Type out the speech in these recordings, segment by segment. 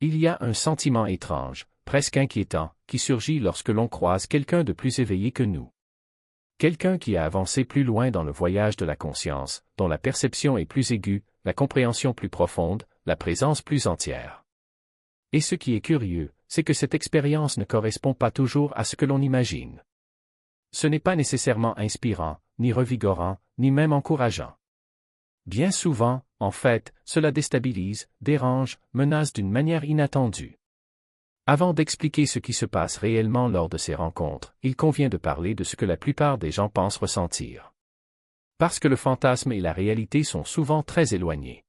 Il y a un sentiment étrange, presque inquiétant, qui surgit lorsque l'on croise quelqu'un de plus éveillé que nous. Quelqu'un qui a avancé plus loin dans le voyage de la conscience, dont la perception est plus aiguë, la compréhension plus profonde, la présence plus entière. Et ce qui est curieux, c'est que cette expérience ne correspond pas toujours à ce que l'on imagine. Ce n'est pas nécessairement inspirant, ni revigorant, ni même encourageant. Bien souvent, en fait, cela déstabilise, dérange, menace d'une manière inattendue. Avant d'expliquer ce qui se passe réellement lors de ces rencontres, il convient de parler de ce que la plupart des gens pensent ressentir. Parce que le fantasme et la réalité sont souvent très éloignés.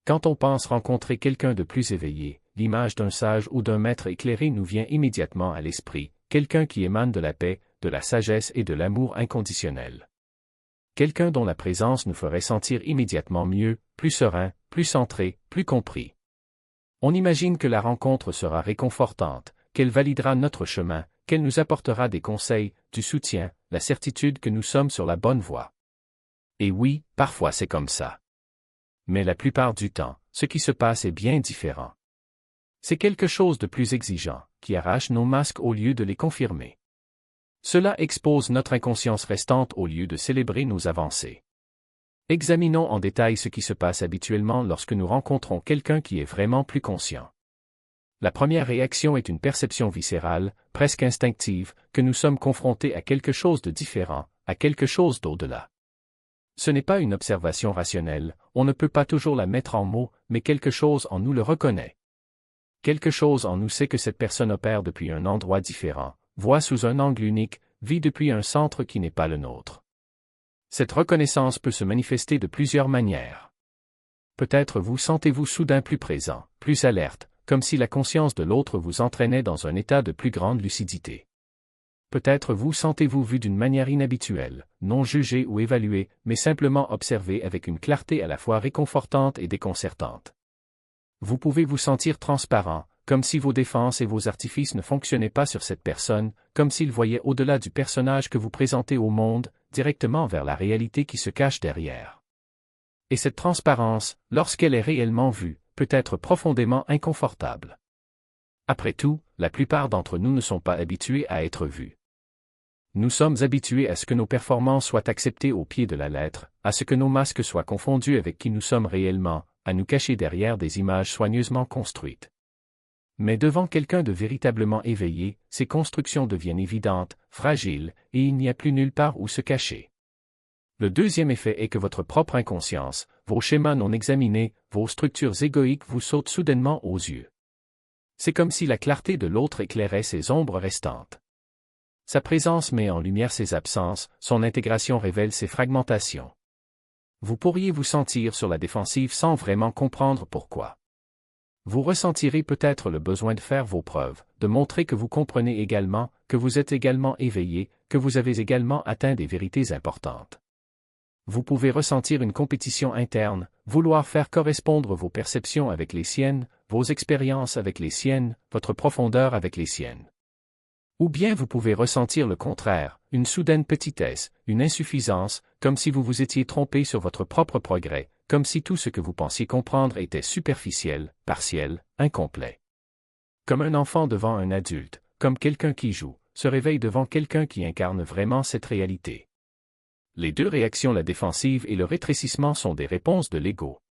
Quand on pense rencontrer quelqu'un de plus éveillé, l'image d'un sage ou d'un maître éclairé nous vient immédiatement à l'esprit, quelqu'un qui émane de la paix, de la sagesse et de l'amour inconditionnel. Quelqu'un dont la présence nous ferait sentir immédiatement mieux, plus serein, plus centré, plus compris. On imagine que la rencontre sera réconfortante, qu'elle validera notre chemin, qu'elle nous apportera des conseils, du soutien, la certitude que nous sommes sur la bonne voie. Et oui, parfois c'est comme ça. Mais la plupart du temps, ce qui se passe est bien différent. C'est quelque chose de plus exigeant, qui arrache nos masques au lieu de les confirmer. Cela expose notre inconscience restante au lieu de célébrer nos avancées. Examinons en détail ce qui se passe habituellement lorsque nous rencontrons quelqu'un qui est vraiment plus conscient. La première réaction est une perception viscérale, presque instinctive, que nous sommes confrontés à quelque chose de différent, à quelque chose d'au-delà. Ce n'est pas une observation rationnelle, on ne peut pas toujours la mettre en mots, mais quelque chose en nous le reconnaît. Quelque chose en nous sait que cette personne opère depuis un endroit différent, voit sous un angle unique, vit depuis un centre qui n'est pas le nôtre. Cette reconnaissance peut se manifester de plusieurs manières. Peut-être vous sentez-vous soudain plus présent, plus alerte, comme si la conscience de l'autre vous entraînait dans un état de plus grande lucidité. Peut-être vous sentez-vous vu d'une manière inhabituelle, non jugé ou évalué, mais simplement observé avec une clarté à la fois réconfortante et déconcertante. Vous pouvez vous sentir transparent, comme si vos défenses et vos artifices ne fonctionnaient pas sur cette personne, comme s'il voyait au-delà du personnage que vous présentez au monde, directement vers la réalité qui se cache derrière. Et cette transparence, lorsqu'elle est réellement vue, peut être profondément inconfortable. Après tout, la plupart d'entre nous ne sont pas habitués à être vus. Nous sommes habitués à ce que nos performances soient acceptées au pied de la lettre, à ce que nos masques soient confondus avec qui nous sommes réellement, à nous cacher derrière des images soigneusement construites. Mais devant quelqu'un de véritablement éveillé, ces constructions deviennent évidentes, fragiles, et il n'y a plus nulle part où se cacher. Le deuxième effet est que votre propre inconscience, vos schémas non examinés, vos structures égoïques vous sautent soudainement aux yeux. C'est comme si la clarté de l'autre éclairait ses ombres restantes. Sa présence met en lumière ses absences, son intégration révèle ses fragmentations. Vous pourriez vous sentir sur la défensive sans vraiment comprendre pourquoi. Vous ressentirez peut-être le besoin de faire vos preuves, de montrer que vous comprenez également, que vous êtes également éveillé, que vous avez également atteint des vérités importantes. Vous pouvez ressentir une compétition interne, vouloir faire correspondre vos perceptions avec les siennes, vos expériences avec les siennes, votre profondeur avec les siennes. Ou bien vous pouvez ressentir le contraire, une soudaine petitesse, une insuffisance, comme si vous vous étiez trompé sur votre propre progrès, comme si tout ce que vous pensiez comprendre était superficiel, partiel, incomplet. Comme un enfant devant un adulte, comme quelqu'un qui joue, se réveille devant quelqu'un qui incarne vraiment cette réalité. Les deux réactions, la défensive et le rétrécissement, sont des réponses de l'ego.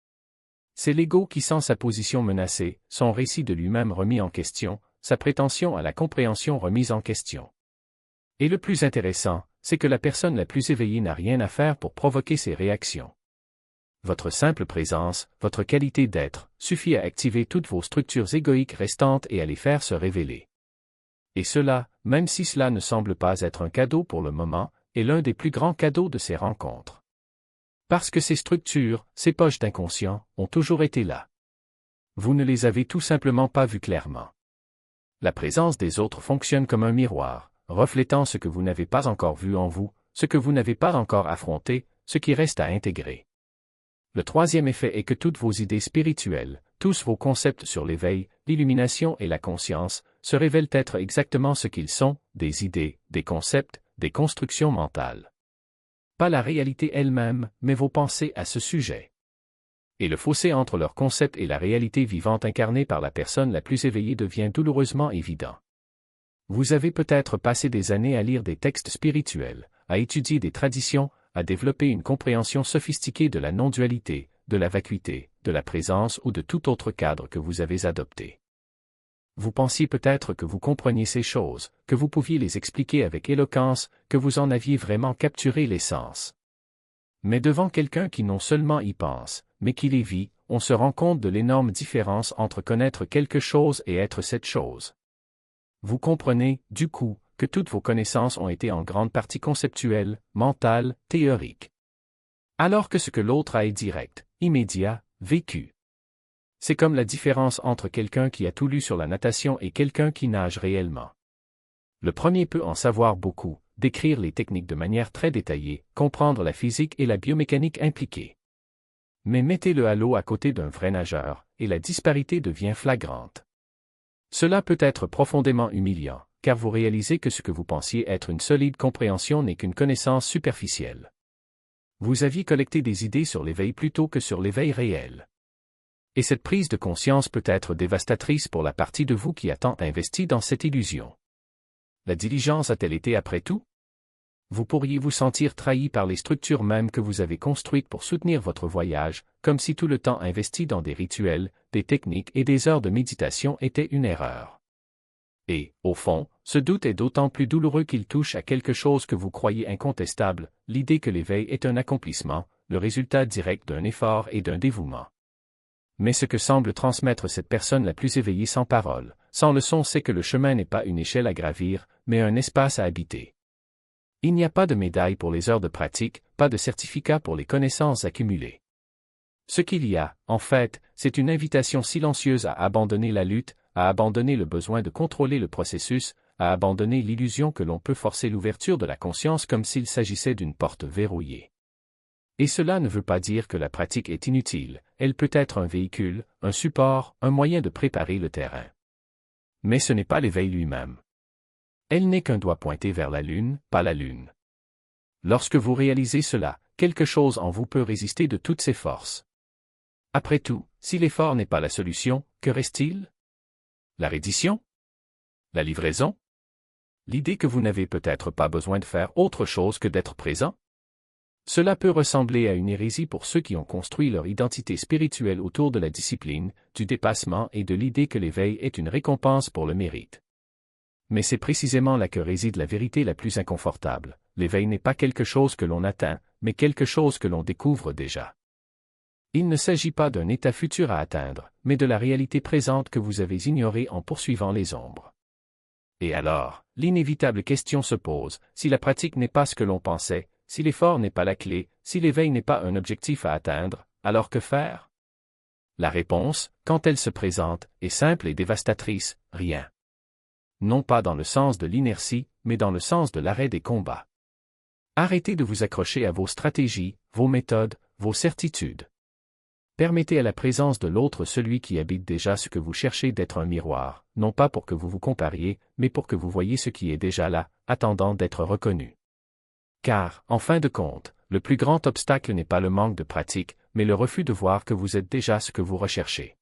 C'est l'ego qui sent sa position menacée, son récit de lui-même remis en question, sa prétention à la compréhension remise en question. Et le plus intéressant, c'est que la personne la plus éveillée n'a rien à faire pour provoquer ces réactions. Votre simple présence, votre qualité d'être, suffit à activer toutes vos structures égoïques restantes et à les faire se révéler. Et cela, même si cela ne semble pas être un cadeau pour le moment, est l'un des plus grands cadeaux de ces rencontres. Parce que ces structures, ces poches d'inconscient, ont toujours été là. Vous ne les avez tout simplement pas vues clairement. La présence des autres fonctionne comme un miroir, reflétant ce que vous n'avez pas encore vu en vous, ce que vous n'avez pas encore affronté, ce qui reste à intégrer. Le troisième effet est que toutes vos idées spirituelles, tous vos concepts sur l'éveil, l'illumination et la conscience, se révèlent être exactement ce qu'ils sont, des idées, des concepts, des constructions mentales. Pas la réalité elle-même, mais vos pensées à ce sujet. Et le fossé entre leur concept et la réalité vivante incarnée par la personne la plus éveillée devient douloureusement évident. Vous avez peut-être passé des années à lire des textes spirituels, à étudier des traditions, à développer une compréhension sophistiquée de la non-dualité, de la vacuité, de la présence ou de tout autre cadre que vous avez adopté. Vous pensiez peut-être que vous compreniez ces choses, que vous pouviez les expliquer avec éloquence, que vous en aviez vraiment capturé l'essence. Mais devant quelqu'un qui non seulement y pense, mais qui les vit, on se rend compte de l'énorme différence entre connaître quelque chose et être cette chose. Vous comprenez, du coup, que toutes vos connaissances ont été en grande partie conceptuelles, mentales, théoriques. Alors que ce que l'autre a est direct, immédiat, vécu. C'est comme la différence entre quelqu'un qui a tout lu sur la natation et quelqu'un qui nage réellement. Le premier peut en savoir beaucoup, décrire les techniques de manière très détaillée, comprendre la physique et la biomécanique impliquées. Mais mettez-le à l'eau à côté d'un vrai nageur, et la disparité devient flagrante. Cela peut être profondément humiliant, car vous réalisez que ce que vous pensiez être une solide compréhension n'est qu'une connaissance superficielle. Vous aviez collecté des idées sur l'éveil plutôt que sur l'éveil réel. Et cette prise de conscience peut être dévastatrice pour la partie de vous qui a tant investi dans cette illusion. La diligence a-t-elle été après tout? Vous pourriez vous sentir trahi par les structures mêmes que vous avez construites pour soutenir votre voyage, comme si tout le temps investi dans des rituels, des techniques et des heures de méditation était une erreur. Et, au fond, ce doute est d'autant plus douloureux qu'il touche à quelque chose que vous croyez incontestable, l'idée que l'éveil est un accomplissement, le résultat direct d'un effort et d'un dévouement. Mais ce que semble transmettre cette personne la plus éveillée sans parole, sans leçon, c'est que le chemin n'est pas une échelle à gravir, mais un espace à habiter. Il n'y a pas de médaille pour les heures de pratique, pas de certificat pour les connaissances accumulées. Ce qu'il y a, en fait, c'est une invitation silencieuse à abandonner la lutte, à abandonner le besoin de contrôler le processus, à abandonner l'illusion que l'on peut forcer l'ouverture de la conscience comme s'il s'agissait d'une porte verrouillée. Et cela ne veut pas dire que la pratique est inutile, elle peut être un véhicule, un support, un moyen de préparer le terrain. Mais ce n'est pas l'éveil lui-même. Elle n'est qu'un doigt pointé vers la lune, pas la lune. Lorsque vous réalisez cela, quelque chose en vous peut résister de toutes ses forces. Après tout, si l'effort n'est pas la solution, que reste-t-il? La reddition? La livraison? L'idée que vous n'avez peut-être pas besoin de faire autre chose que d'être présent? Cela peut ressembler à une hérésie pour ceux qui ont construit leur identité spirituelle autour de la discipline, du dépassement et de l'idée que l'éveil est une récompense pour le mérite. Mais c'est précisément là que réside la vérité la plus inconfortable. L'éveil n'est pas quelque chose que l'on atteint, mais quelque chose que l'on découvre déjà. Il ne s'agit pas d'un état futur à atteindre, mais de la réalité présente que vous avez ignorée en poursuivant les ombres. Et alors, l'inévitable question se pose, si la pratique n'est pas ce que l'on pensait, si l'effort n'est pas la clé, si l'éveil n'est pas un objectif à atteindre, alors que faire? La réponse, quand elle se présente, est simple et dévastatrice, rien. Non pas dans le sens de l'inertie, mais dans le sens de l'arrêt des combats. Arrêtez de vous accrocher à vos stratégies, vos méthodes, vos certitudes. Permettez à la présence de l'autre, celui qui habite déjà ce que vous cherchez, d'être un miroir, non pas pour que vous vous compariez, mais pour que vous voyiez ce qui est déjà là, attendant d'être reconnu. Car, en fin de compte, le plus grand obstacle n'est pas le manque de pratique, mais le refus de voir que vous êtes déjà ce que vous recherchez.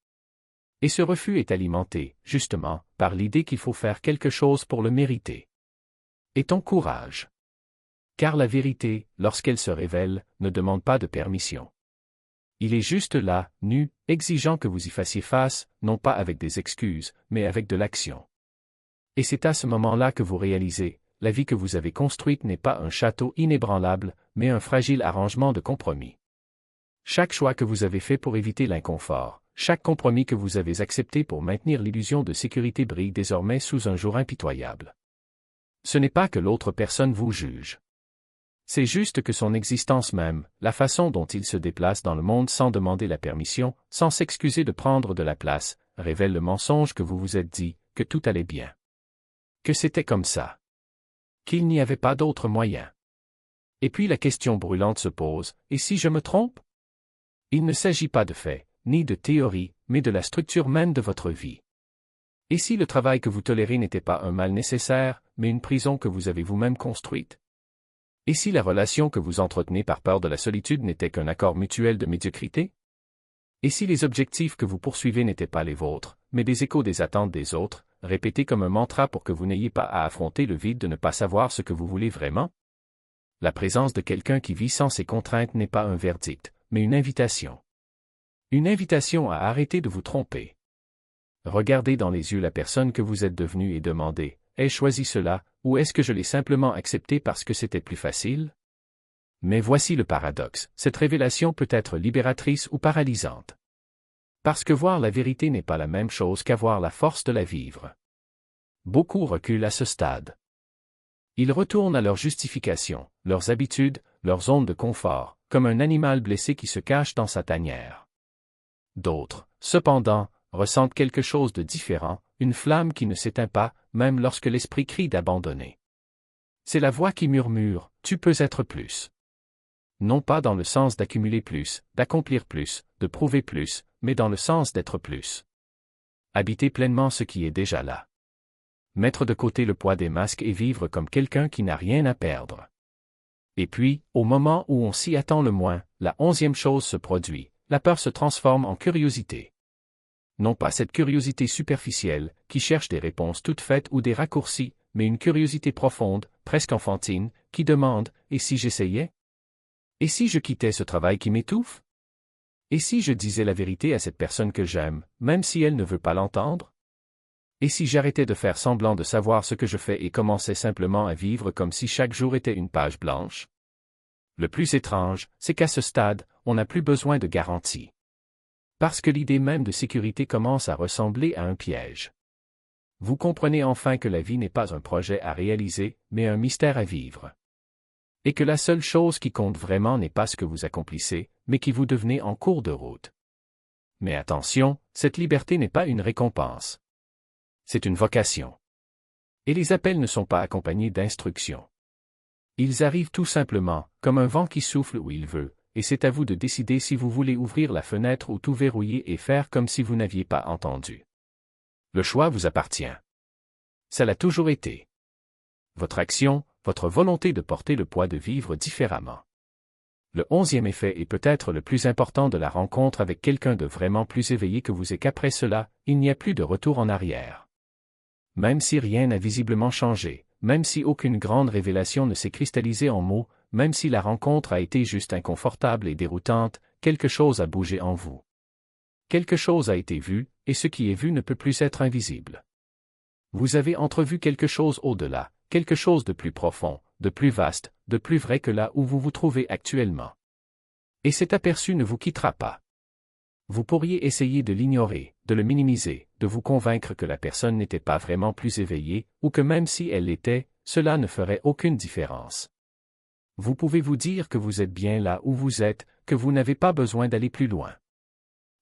Et ce refus est alimenté, justement, par l'idée qu'il faut faire quelque chose pour le mériter. Et ton courage. Car la vérité, lorsqu'elle se révèle, ne demande pas de permission. Il est juste là, nu, exigeant que vous y fassiez face, non pas avec des excuses, mais avec de l'action. Et c'est à ce moment-là que vous réalisez, la vie que vous avez construite n'est pas un château inébranlable, mais un fragile arrangement de compromis. Chaque choix que vous avez fait pour éviter l'inconfort, chaque compromis que vous avez accepté pour maintenir l'illusion de sécurité brille désormais sous un jour impitoyable. Ce n'est pas que l'autre personne vous juge. C'est juste que son existence même, la façon dont il se déplace dans le monde sans demander la permission, sans s'excuser de prendre de la place, révèle le mensonge que vous vous êtes dit, que tout allait bien. Que c'était comme ça. Qu'il n'y avait pas d'autre moyen. Et puis la question brûlante se pose, et si je me trompe? Il ne s'agit pas de faits, ni de théorie, mais de la structure même de votre vie. Et si le travail que vous tolérez n'était pas un mal nécessaire, mais une prison que vous avez vous-même construite? Et si la relation que vous entretenez par peur de la solitude n'était qu'un accord mutuel de médiocrité? Et si les objectifs que vous poursuivez n'étaient pas les vôtres, mais des échos des attentes des autres, répétez comme un mantra pour que vous n'ayez pas à affronter le vide de ne pas savoir ce que vous voulez vraiment? La présence de quelqu'un qui vit sans ces contraintes n'est pas un verdict, mais une invitation. Une invitation à arrêter de vous tromper. Regardez dans les yeux la personne que vous êtes devenue et demandez, ai-je choisi cela, ou est-ce que je l'ai simplement accepté parce que c'était plus facile? Mais voici le paradoxe, cette révélation peut être libératrice ou paralysante. Parce que voir la vérité n'est pas la même chose qu'avoir la force de la vivre. Beaucoup reculent à ce stade. Ils retournent à leurs justifications, leurs habitudes, leurs zones de confort, comme un animal blessé qui se cache dans sa tanière. D'autres, cependant, ressentent quelque chose de différent, une flamme qui ne s'éteint pas, même lorsque l'esprit crie d'abandonner. C'est la voix qui murmure, tu peux être plus. Non pas dans le sens d'accumuler plus, d'accomplir plus, de prouver plus, mais dans le sens d'être plus. Habiter pleinement ce qui est déjà là. Mettre de côté le poids des masques et vivre comme quelqu'un qui n'a rien à perdre. Et puis, au moment où on s'y attend le moins, la 11e chose se produit, la peur se transforme en curiosité. Non pas cette curiosité superficielle, qui cherche des réponses toutes faites ou des raccourcis, mais une curiosité profonde, presque enfantine, qui demande « Et si j'essayais ? Et si je quittais ce travail qui m'étouffe ? Et si je disais la vérité à cette personne que j'aime, même si elle ne veut pas l'entendre ? Et si j'arrêtais de faire semblant de savoir ce que je fais et commençais simplement à vivre comme si chaque jour était une page blanche ? Le plus étrange, c'est qu'à ce stade, on n'a plus besoin de garantie. Parce que l'idée même de sécurité commence à ressembler à un piège. Vous comprenez enfin que la vie n'est pas un projet à réaliser, mais un mystère à vivre. Et que la seule chose qui compte vraiment n'est pas ce que vous accomplissez, mais qui vous devenez en cours de route. Mais attention, cette liberté n'est pas une récompense. C'est une vocation. Et les appels ne sont pas accompagnés d'instructions. Ils arrivent tout simplement, comme un vent qui souffle où il veut, et c'est à vous de décider si vous voulez ouvrir la fenêtre ou tout verrouiller et faire comme si vous n'aviez pas entendu. Le choix vous appartient. Ça l'a toujours été. Votre action, votre volonté de porter le poids de vivre différemment. Le 11e effet est peut-être le plus important de la rencontre avec quelqu'un de vraiment plus éveillé que vous est qu'après cela, il n'y a plus de retour en arrière. Même si rien n'a visiblement changé, même si aucune grande révélation ne s'est cristallisée en mots, même si la rencontre a été juste inconfortable et déroutante, quelque chose a bougé en vous. Quelque chose a été vu, et ce qui est vu ne peut plus être invisible. Vous avez entrevu quelque chose au-delà, quelque chose de plus profond, de plus vaste, de plus vrai que là où vous vous trouvez actuellement. Et cet aperçu ne vous quittera pas. Vous pourriez essayer de l'ignorer, de le minimiser, de vous convaincre que la personne n'était pas vraiment plus éveillée, ou que même si elle l'était, cela ne ferait aucune différence. Vous pouvez vous dire que vous êtes bien là où vous êtes, que vous n'avez pas besoin d'aller plus loin.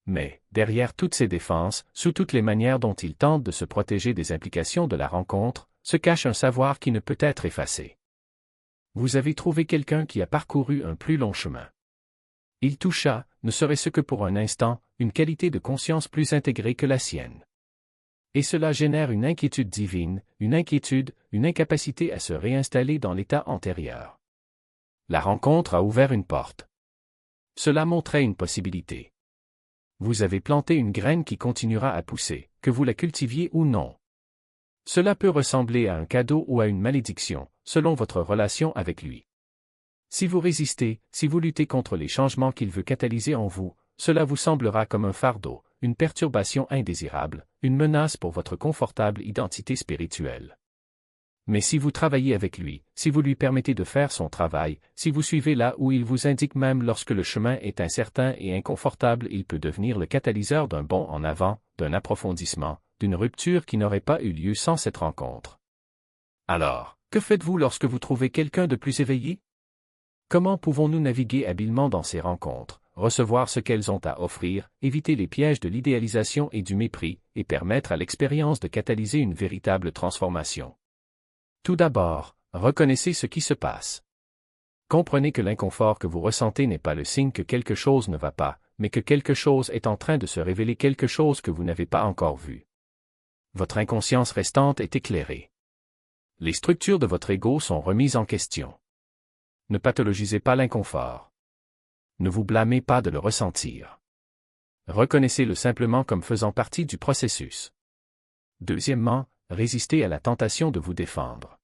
Mais, derrière toutes ces défenses, sous toutes les manières dont il tente de se protéger des implications de la rencontre, se cache un savoir qui ne peut être effacé. Vous avez trouvé quelqu'un qui a parcouru un plus long chemin. Il toucha, ne serait-ce que pour un instant, une qualité de conscience plus intégrée que la sienne. Et cela génère une inquiétude divine, une inquiétude, une incapacité à se réinstaller dans l'état antérieur. La rencontre a ouvert une porte. Cela montrait une possibilité. Vous avez planté une graine qui continuera à pousser, que vous la cultiviez ou non. Cela peut ressembler à un cadeau ou à une malédiction, selon votre relation avec lui. Si vous résistez, si vous luttez contre les changements qu'il veut catalyser en vous, cela vous semblera comme un fardeau, une perturbation indésirable, une menace pour votre confortable identité spirituelle. Mais si vous travaillez avec lui, si vous lui permettez de faire son travail, si vous suivez là où il vous indique même lorsque le chemin est incertain et inconfortable, il peut devenir le catalyseur d'un bond en avant, d'un approfondissement, d'une rupture qui n'aurait pas eu lieu sans cette rencontre. Alors, que faites-vous lorsque vous trouvez quelqu'un de plus éveillé? Comment pouvons-nous naviguer habilement dans ces rencontres, recevoir ce qu'elles ont à offrir, éviter les pièges de l'idéalisation et du mépris, et permettre à l'expérience de catalyser une véritable transformation? Tout d'abord, reconnaissez ce qui se passe. Comprenez que l'inconfort que vous ressentez n'est pas le signe que quelque chose ne va pas, mais que quelque chose est en train de se révéler, quelque chose que vous n'avez pas encore vu. Votre inconscience restante est éclairée. Les structures de votre ego sont remises en question. Ne pathologisez pas l'inconfort. Ne vous blâmez pas de le ressentir. Reconnaissez-le simplement comme faisant partie du processus. Deuxièmement, résistez à la tentation de vous défendre.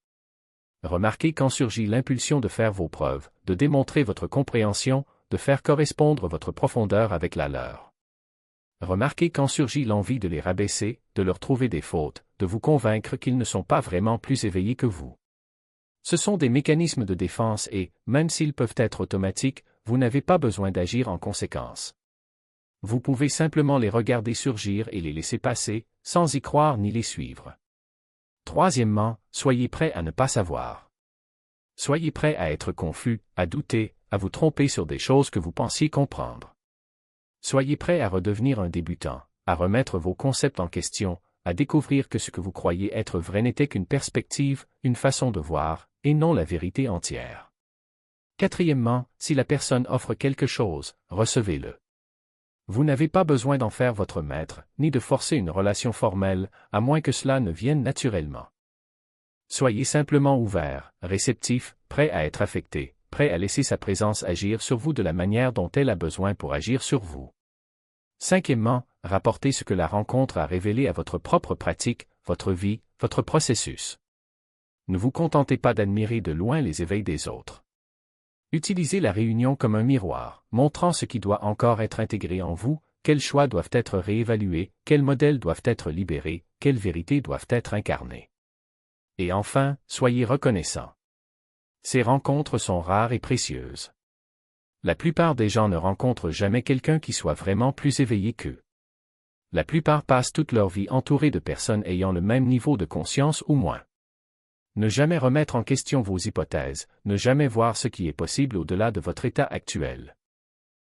Remarquez quand surgit l'impulsion de faire vos preuves, de démontrer votre compréhension, de faire correspondre votre profondeur avec la leur. Remarquez quand surgit l'envie de les rabaisser, de leur trouver des fautes, de vous convaincre qu'ils ne sont pas vraiment plus éveillés que vous. Ce sont des mécanismes de défense et, même s'ils peuvent être automatiques, vous n'avez pas besoin d'agir en conséquence. Vous pouvez simplement les regarder surgir et les laisser passer, sans y croire ni les suivre. Troisièmement, soyez prêt à ne pas savoir. Soyez prêt à être confus, à douter, à vous tromper sur des choses que vous pensiez comprendre. Soyez prêt à redevenir un débutant, à remettre vos concepts en question, à découvrir que ce que vous croyez être vrai n'était qu'une perspective, une façon de voir, et non la vérité entière. Quatrièmement, si la personne offre quelque chose, recevez-le. Vous n'avez pas besoin d'en faire votre maître, ni de forcer une relation formelle, à moins que cela ne vienne naturellement. Soyez simplement ouvert, réceptif, prêt à être affecté, prêt à laisser sa présence agir sur vous de la manière dont elle a besoin pour agir sur vous. Cinquièmement, rapportez ce que la rencontre a révélé à votre propre pratique, votre vie, votre processus. Ne vous contentez pas d'admirer de loin les éveils des autres. Utilisez la réunion comme un miroir, montrant ce qui doit encore être intégré en vous, quels choix doivent être réévalués, quels modèles doivent être libérés, quelles vérités doivent être incarnées. Et enfin, soyez reconnaissants. Ces rencontres sont rares et précieuses. La plupart des gens ne rencontrent jamais quelqu'un qui soit vraiment plus éveillé qu'eux. La plupart passent toute leur vie entourés de personnes ayant le même niveau de conscience ou moins. Ne jamais remettre en question vos hypothèses, ne jamais voir ce qui est possible au-delà de votre état actuel.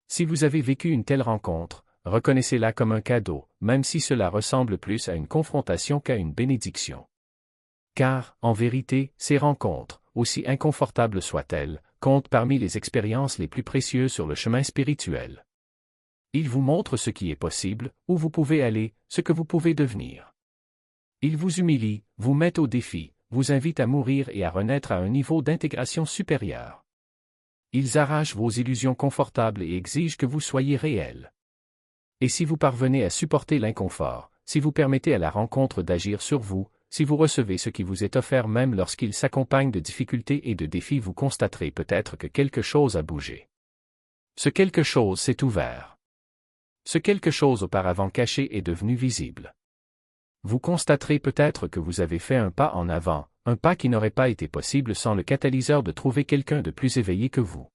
Si vous avez vécu une telle rencontre, reconnaissez-la comme un cadeau, même si cela ressemble plus à une confrontation qu'à une bénédiction. Car, en vérité, ces rencontres, aussi inconfortables soient-elles, comptent parmi les expériences les plus précieuses sur le chemin spirituel. Ils vous montrent ce qui est possible, où vous pouvez aller, ce que vous pouvez devenir. Ils vous humilient, vous mettent au défi, vous invitent à mourir et à renaître à un niveau d'intégration supérieur. Ils arrachent vos illusions confortables et exigent que vous soyez réel. Et si vous parvenez à supporter l'inconfort, si vous permettez à la rencontre d'agir sur vous, si vous recevez ce qui vous est offert même lorsqu'il s'accompagne de difficultés et de défis, vous constaterez peut-être que quelque chose a bougé. Ce quelque chose s'est ouvert. Ce quelque chose auparavant caché est devenu visible. Vous constaterez peut-être que vous avez fait un pas en avant, un pas qui n'aurait pas été possible sans le catalyseur de trouver quelqu'un de plus éveillé que vous.